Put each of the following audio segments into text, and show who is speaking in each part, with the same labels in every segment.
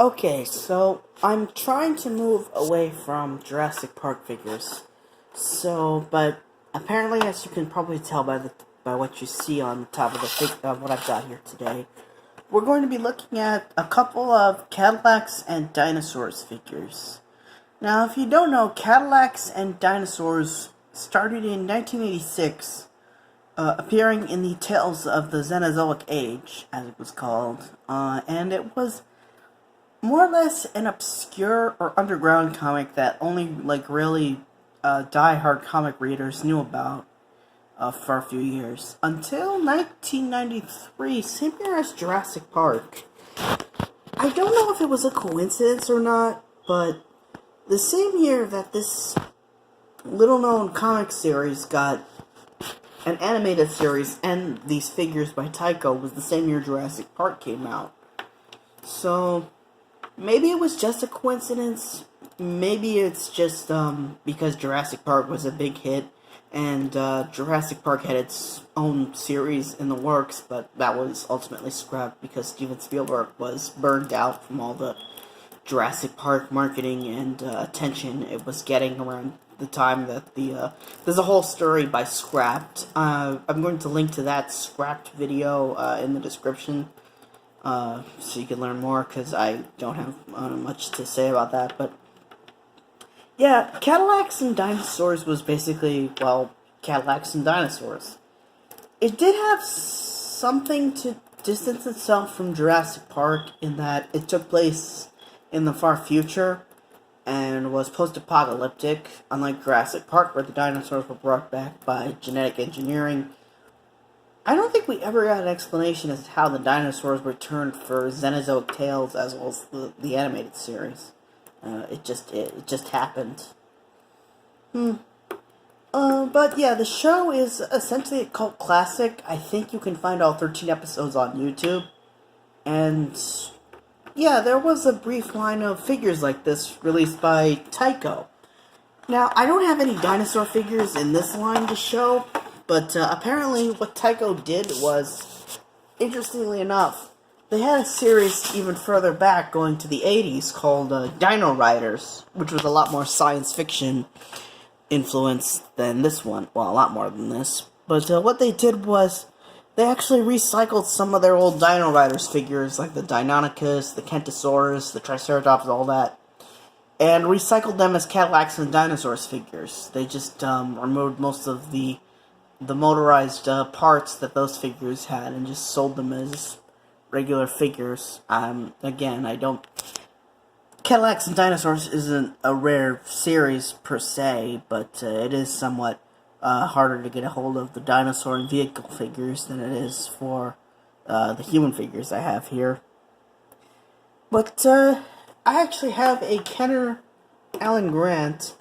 Speaker 1: Okay, so I'm trying to move away from Jurassic Park figures. But apparently, as you can probably tell by what you see on the top of of what I've got here today, we're going to be looking at a couple of Cadillacs and dinosaurs figures. Now, if you don't know, Cadillacs and dinosaurs started in 1986, appearing in the Tales of the Cenozoic Age, as it was called, and it was more or less an obscure or underground comic that only really die-hard comic readers knew about for a few years. Until 1993, same year as Jurassic Park. I don't know if it was a coincidence or not, but the same year that this little-known comic series got an animated series and these figures by Tyco was the same year Jurassic Park came out. So maybe it was just a coincidence. Maybe it's just because Jurassic Park was a big hit, and Jurassic Park had its own series in the works, but that was ultimately scrapped because Steven Spielberg was burned out from all the Jurassic Park marketing and attention it was getting around the time that there's a whole story by Scrapped. I'm going to link to that Scrapped video in the description. So you can learn more, because I don't have much to say about that, but yeah, Cadillacs and Dinosaurs was basically, well, Cadillacs and Dinosaurs. It did have something to distance itself from Jurassic Park in that it took place in the far future and was post-apocalyptic, unlike Jurassic Park, where the dinosaurs were brought back by genetic engineering. I don't think we ever got an explanation as to how the dinosaurs returned for Cenozoic Tales as well as the animated series. It just happened. But yeah, the show is essentially a cult classic. I think you can find all 13 episodes on YouTube. And yeah, there was a brief line of figures like this released by Tyco. Now, I don't have any dinosaur figures in this line to show, but apparently what Tyco did was, interestingly enough, they had a series even further back going to the 80s called Dino Riders, which was a lot more science fiction influence than this one. Well, a lot more than this. But what they did was they actually recycled some of their old Dino Riders figures, like the Deinonychus, the Kentosaurus, the Triceratops, all that, and recycled them as Cadillacs and Dinosaurs figures. They just removed most of the motorized parts that those figures had and just sold them as regular figures. Again, Cadillacs and Dinosaurs isn't a rare series per se, but it is somewhat harder to get a hold of the dinosaur and vehicle figures than it is for the human figures I have here. But I actually have a Kenner Alan Grant,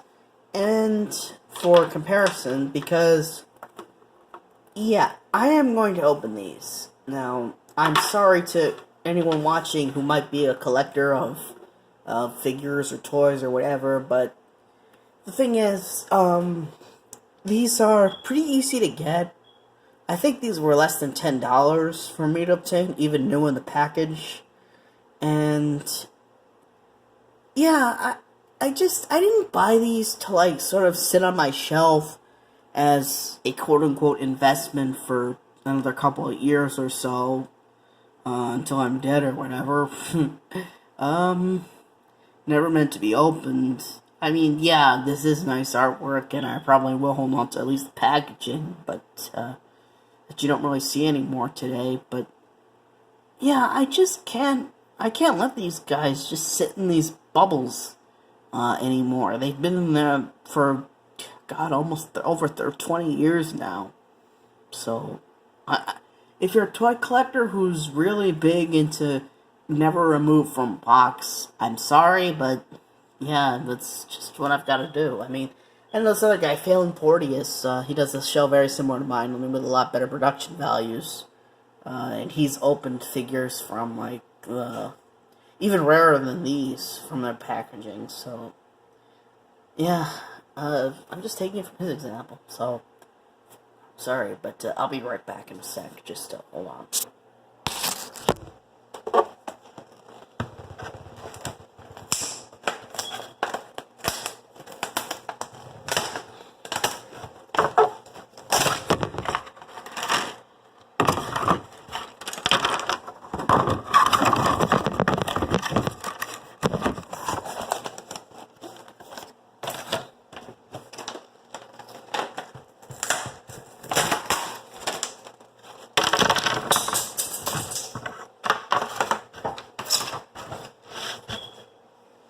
Speaker 1: and for comparison, because yeah, I am going to open these. Now, I'm sorry to anyone watching who might be a collector of figures or toys or whatever, but the thing is, these are pretty easy to get. I think these were less than $10 for me to obtain, even new in the package. And yeah, I didn't buy these to sort of sit on my shelf as a quote-unquote investment for another couple of years or so, until I'm dead or whatever. Never meant to be opened. I mean, yeah, this is nice artwork, and I probably will hold on to at least the packaging, but that you don't really see anymore today. But yeah, I can't let these guys just sit in these bubbles anymore. They've been in there for, God, almost over 20 years now. So, if you're a toy collector who's really big into never remove from box, I'm sorry, but yeah, that's just what I've got to do. I mean, and this other guy, Phelan Porteous, he does a show very similar to mine, only with a lot better production values. And he's opened figures from, even rarer than these from their packaging, so yeah, I'm just taking it from his example, so sorry, but I'll be right back in a sec, just hold on.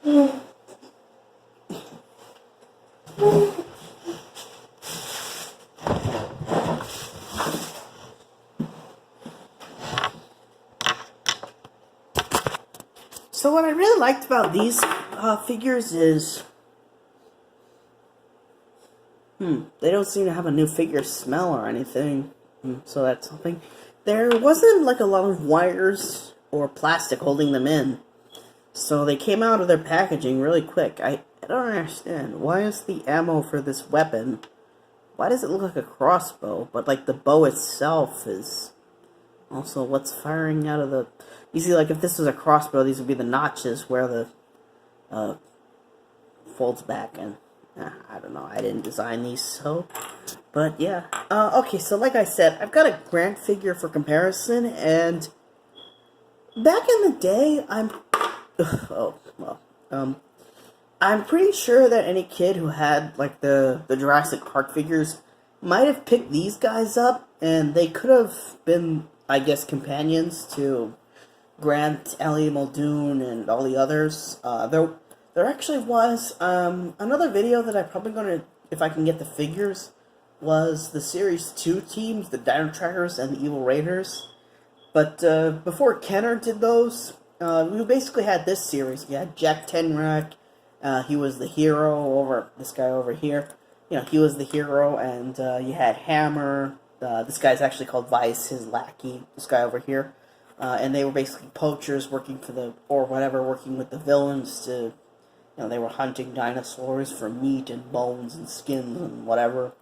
Speaker 1: So what I really liked about these figures is, they don't seem to have a new figure smell or anything. So that's something. There wasn't like a lot of wires or plastic holding them in. So they came out of their packaging really quick. I don't understand. Why is the ammo for this weapon, why does it look like a crossbow? But like the bow itself is also what's firing out of the... You see, like if this was a crossbow, these would be the notches where the folds back, and I don't know, I didn't design these, so, but yeah. Okay, so like I said, I've got a Grant figure for comparison, and back in the day, I'm pretty sure that any kid who had, like, the Jurassic Park figures might have picked these guys up, and they could have been, I guess, companions to Grant, Ellie, Muldoon, and all the others. There actually was, another video that I'm probably gonna, if I can get the figures, was the Series 2 teams, the Dino Trackers and the Evil Raiders. But, before Kenner did those, we basically had this series. You had Jack Tenrak, he was the hero, this guy over here. You know, he was the hero, and, you had Hammer, this guy's actually called Vice, his lackey, this guy over here. And they were basically poachers working for working with the villains to, they were hunting dinosaurs for meat and bones and skins and whatever.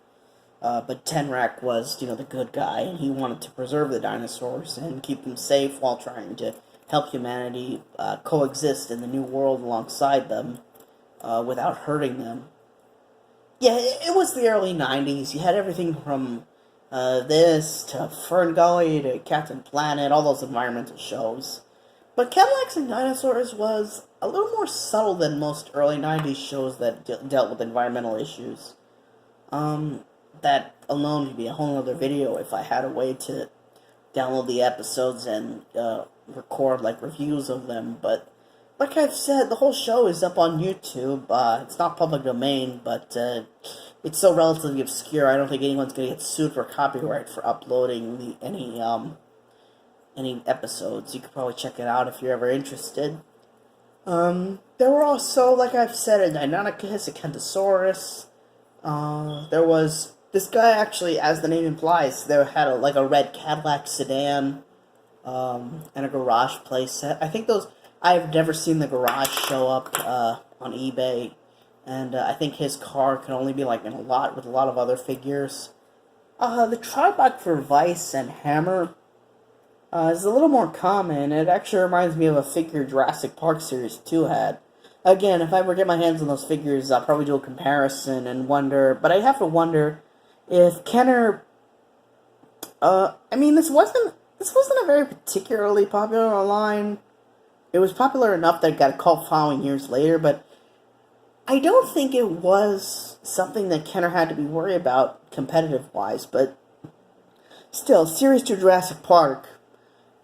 Speaker 1: But Tenrak was, the good guy, and he wanted to preserve the dinosaurs and keep them safe while trying to help humanity coexist in the new world alongside them without hurting them. Yeah, it was the early 90s. You had everything from this to Fern Gully to Captain Planet, all those environmental shows. But Cadillacs and Dinosaurs was a little more subtle than most early 90s shows that dealt with environmental issues. That alone would be a whole other video if I had a way to download the episodes and record like reviews of them. But like I've said, the whole show is up on YouTube. It's not public domain, but it's so relatively obscure, I don't think anyone's going to get sued for copyright for uploading any episodes. You could probably check it out if you're ever interested. There were also, like I've said, a Deinonychus, a Kentosaurus. There was this guy, actually, as the name implies, there had a red Cadillac sedan, and a garage playset. I think those, I've never seen the garage show up on eBay, and I think his car could only be like in a lot with a lot of other figures. The tribot for Vice and Hammer is a little more common. It actually reminds me of a figure Jurassic Park Series 2 had. Again, if I ever get my hands on those figures, I'll probably do a comparison and wonder, but I have to wonder if Kenner, this wasn't a very particularly popular line. It was popular enough that it got a cult following years later, but I don't think it was something that Kenner had to be worried about competitive-wise, but still, Series 2 Jurassic Park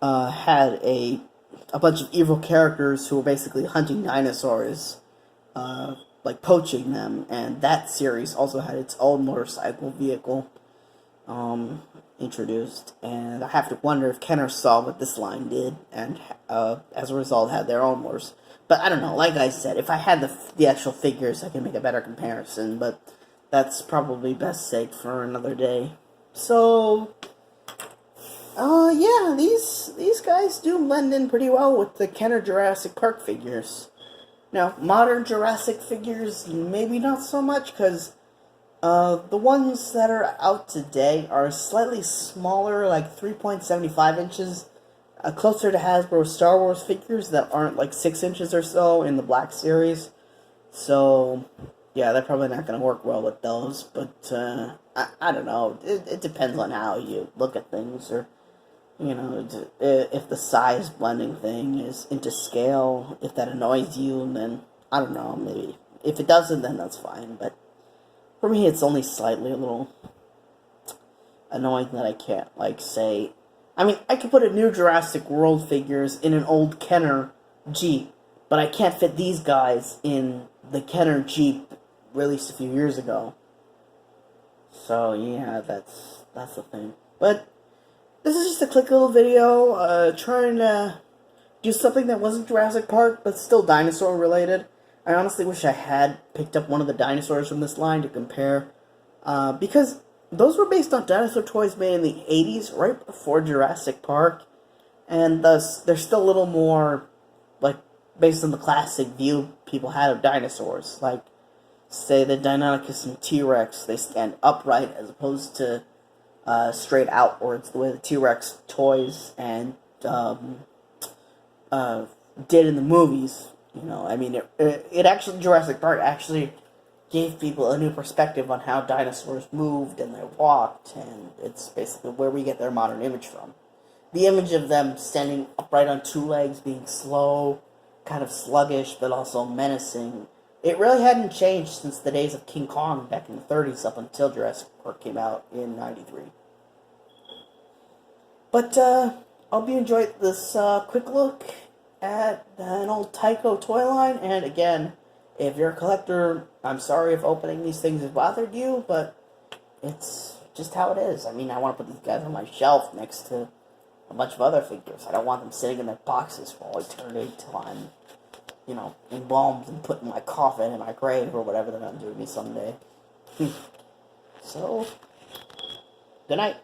Speaker 1: had a bunch of evil characters who were basically hunting dinosaurs, like poaching them, and that series also had its own motorcycle vehicle introduced, and I have to wonder if Kenner saw what this line did, and as a result had their own motors. But I don't know, like I said, if I had the actual figures, I can make a better comparison, but that's probably best saved for another day. So, yeah, these guys do blend in pretty well with the Kenner Jurassic Park figures. Now, modern Jurassic figures, maybe not so much, because the ones that are out today are slightly smaller, like 3.75 inches, closer to Hasbro Star Wars figures that aren't like 6 inches or so in the Black Series. So, yeah, they're probably not going to work well with those, but I don't know. It depends on how you look at things, or, if the size blending thing is into scale, if that annoys you, then, I don't know, maybe. If it doesn't, then that's fine, but for me, it's only slightly a little annoying that I can't, I could put a new Jurassic World figures in an old Kenner Jeep, but I can't fit these guys in the Kenner Jeep released a few years ago. So yeah, that's the thing. But this is just a quick little video, trying to do something that wasn't Jurassic Park, but still dinosaur related. I honestly wish I had picked up one of the dinosaurs from this line to compare, because those were based on dinosaur toys made in the 80s, right before Jurassic Park, and thus they're still a little more, like, based on the classic view people had of dinosaurs. Like, say the Deinonychus and T-Rex, they stand upright as opposed to straight outwards, the way the T-Rex toys and did in the movies. You know, I mean, it actually, Jurassic Park actually gave people a new perspective on how dinosaurs moved and they walked, and it's basically where we get their modern image from. The image of them standing upright on two legs, being slow, kind of sluggish, but also menacing, it really hadn't changed since the days of King Kong back in the 30s up until Jurassic Park came out in 93. But, I hope you enjoyed this quick look at an old Tyco toy line, and again, if you're a collector, I'm sorry if opening these things has bothered you, but it's just how it is. I mean, I want to put these guys on my shelf next to a bunch of other figures. I don't want them sitting in their boxes for all eternity till I'm, you know, embalmed and put in my coffin in my grave or whatever they're going to do to me someday. So, good night.